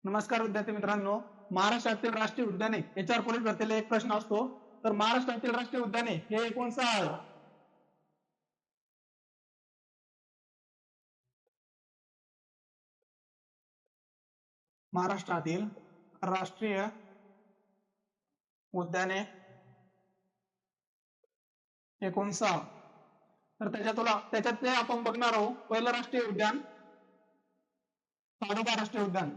नमस्कार विद्यार्थी मित्रांनो, महाराष्ट्रातील राष्ट्रीय उद्याने याच्यावर पोलीस भरतीला एक प्रश्न असतो. तर महाराष्ट्रातील राष्ट्रीय उद्याने हे कोणतं आहे? महाराष्ट्रातील राष्ट्रीय उद्याने हे कोणतं? तर त्याच्यातले आपण बघणार आहोत. पहिलं राष्ट्रीय उद्यान ताडोबा राष्ट्रीय उद्यान.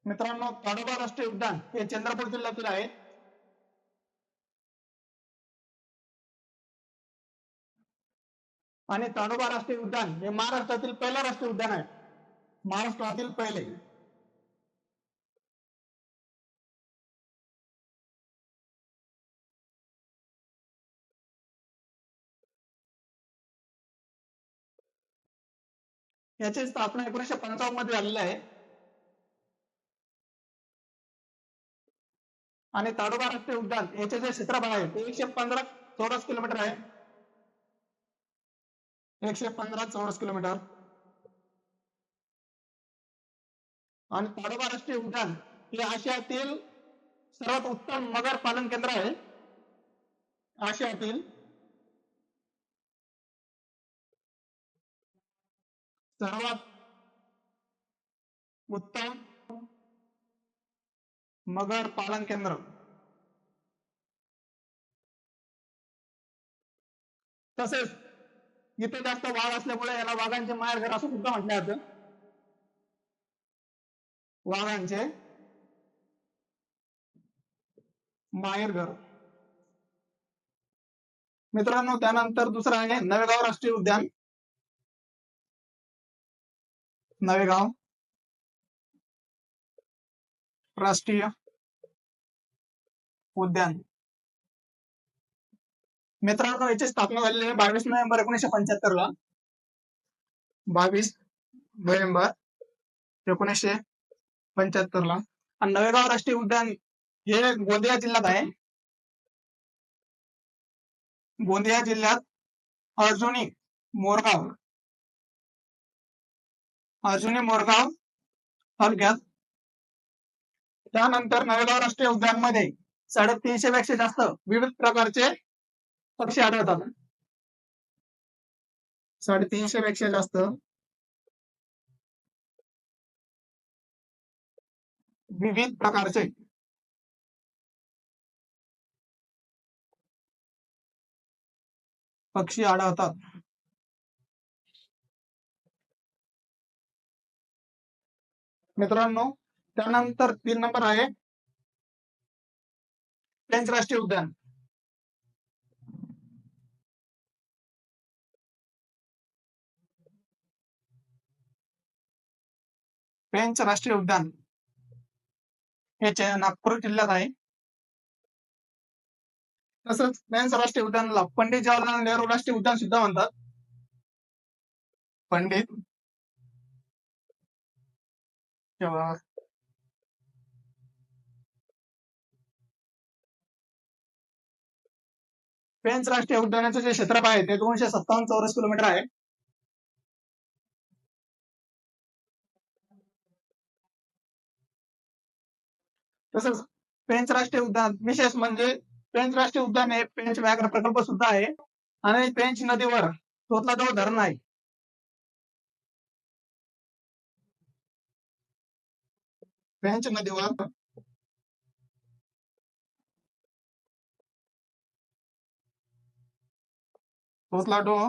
मित्रांनो, ताडोबा राष्ट्रीय उद्यान हे चंद्रपूर जिल्ह्यातील आहे. आणि ताडोबा राष्ट्रीय उद्यान हे महाराष्ट्रातील पहिलं राष्ट्रीय उद्यान आहे. महाराष्ट्रातील पहिले. याची स्थापना 1955 मध्ये झालेली आहे. आणि ताडोबा राष्ट्रीय उद्यान याचे जे क्षेत्रफळ आहे ते 115 चौरस किलोमीटर आहे. 115 चौरस किलोमीटर. आणि ताडोबा राष्ट्रीय उद्यान हे आशियातील सर्वात उत्तम मगर पालन केंद्र आहे. आशियातील सर्वात उत्तम मगर पालन केंद्र. तसेच इथे जास्त वाघ असल्यामुळे याला वाघांचे माहेरघर असं सुद्धा म्हटलं जातं. वाघांचे माहेरघर. मित्रांनो, त्यानंतर दुसरं आहे नवेगाव राष्ट्रीय उद्यान. नवेगाव राष्ट्रीय उद्यान. मित्रांनो, याची स्थापना झालेली आहे 22 नोव्हेंबर 1975 ला. 22 नोव्हेंबर 1975 ला. आणि नवेगाव राष्ट्रीय उद्यान हे गोंदिया जिल्ह्यात आहे. गोंदिया जिल्ह्यात अर्जुनी मोरगाव तालुक्यात. त्यानंतर नवेगाव राष्ट्रीय उद्यान मध्ये 350 पेक्षा जास्त विविध प्रकारचे पक्षी आढळतात. 350 पेक्षा जास्त विविध प्रकारचे पक्षी आढळतात. मित्रांनो, त्यानंतर 3 नंबर आहे पेंच राष्ट्रीय उद्यान. पेंच राष्ट्रीय उद्यान हे नागपूर जिल्ह्यात आहे. तसंच पेंच राष्ट्रीय उद्यानाला पंडित जवाहरलाल नेहरू राष्ट्रीय उद्यान सुद्धा म्हणतात. पंडित जवाहर पेंच राष्ट्रीय उद्यानाचे जे क्षेत्रफळ आहे ते 257 चौरस किलोमीटर आहे. तसंच पेंच राष्ट्रीय उद्यान विशेष म्हणजे पेंच राष्ट्रीय उद्यान हे पेंच व्याघ्र प्रकल्प सुद्धा आहे. आणि पेंच नदीवर तोतलादेव धरण आहे. पेंच नदीवर तोतलादेव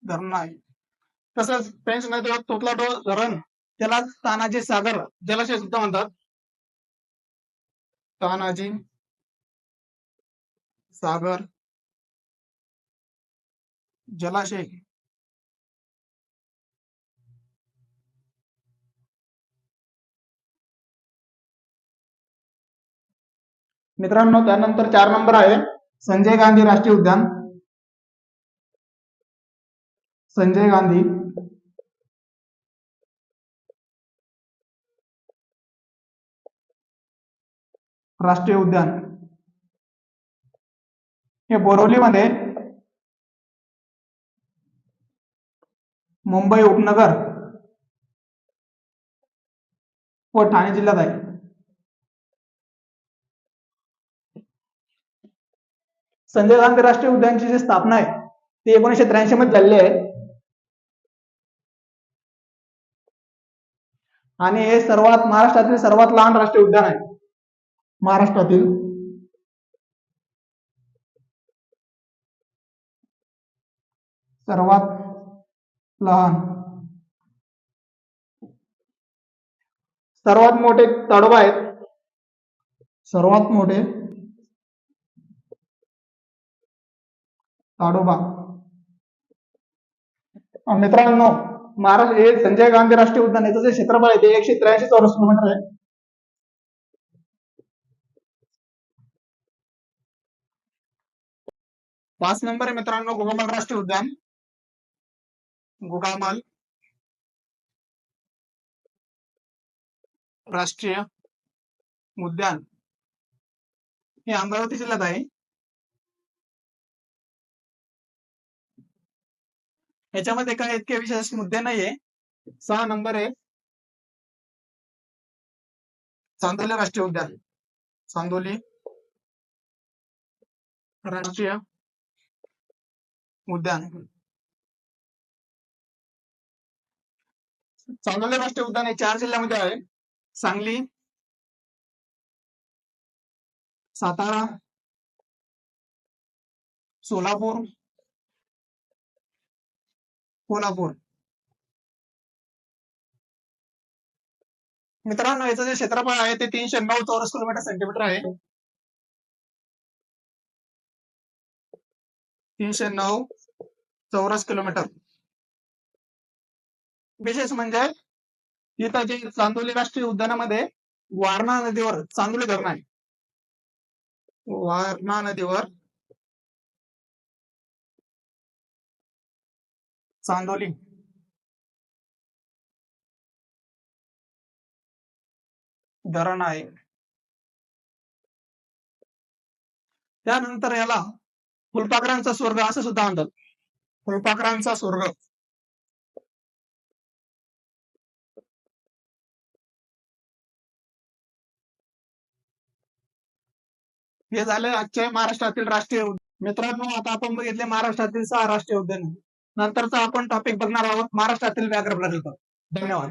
धरण आहे. तसंच पेंच नदीवर तोतलादेव धरण त्याला तानाजी सागर जलाशय सुद्धा म्हणतात. तानाजी सागर जलाशय. मित्रांनो, त्यानंतर 4 नंबर आहे संजय गांधी राष्ट्रीय उद्यान. संजय गांधी राष्ट्रीय उद्यान हे बोरिवलीमध्ये, मुंबई उपनगर व ठाणे जिल्ह्यात आहे. संजय गांधी राष्ट्रीय उद्यानाची जी स्थापना आहे ती 1983 मध्ये झालेली आहे आणि हे महाराष्ट्रातील सर्वात लहान राष्ट्रीय उद्यान आहे. महाराष्ट्रातील सर्वात लहान. सर्वात मोठे ताडोबा आहेत. सर्वात मोठे ताडोबा मित्रांनो, महाराष्ट्र हे संजय गांधी राष्ट्रीय उद्यान याचं जे क्षेत्रफळ आहे ते 183 चौरस किलोमीटर आहे. पाच नंबर आहे मित्रांनो गोगामल राष्ट्रीय उद्यान. गोगामल राष्ट्रीय उद्यान हे अमरावती जिल्ह्यात आहे. याच्यामध्ये काय इतके विशेष मुद्दे नाहीये. 6 नंबर आहे चांदोली राष्ट्रीय उद्यान. चांदोली राष्ट्रीय उद्यान. चांदोली राष्ट्रीय उद्यान हे 4 जिल्ह्यामध्ये आहे. सांगली, सातारा, सोलापूर, कोल्हापूर. मित्रांनो, याचं जे क्षेत्रफळ आहे ते 309 चौरस किलोमीटर सेंटीमीटर आहे. 309 चौरस किलोमीटर. विशेष म्हणजे इथं जे चांदोली राष्ट्रीय उद्यानामध्ये वारणा नदीवर चांदोली धरण आहे. वारणा नदीवर चांदोली धरण आहे. त्यानंतर याला फुलपाखरांचा स्वर्ग असं सुद्धा म्हणतात. फुलपाखरांचा स्वर्ग. हे झाले आजचे महाराष्ट्रातील राष्ट्रीय उद्यान. मित्रांनो, आता आपण बघितले महाराष्ट्रातील 6 राष्ट्रीय उद्यान. नंतरचा आपण टॉपिक बघणार आहोत महाराष्ट्रातील व्याघ्र प्रकल्प. धन्यवाद.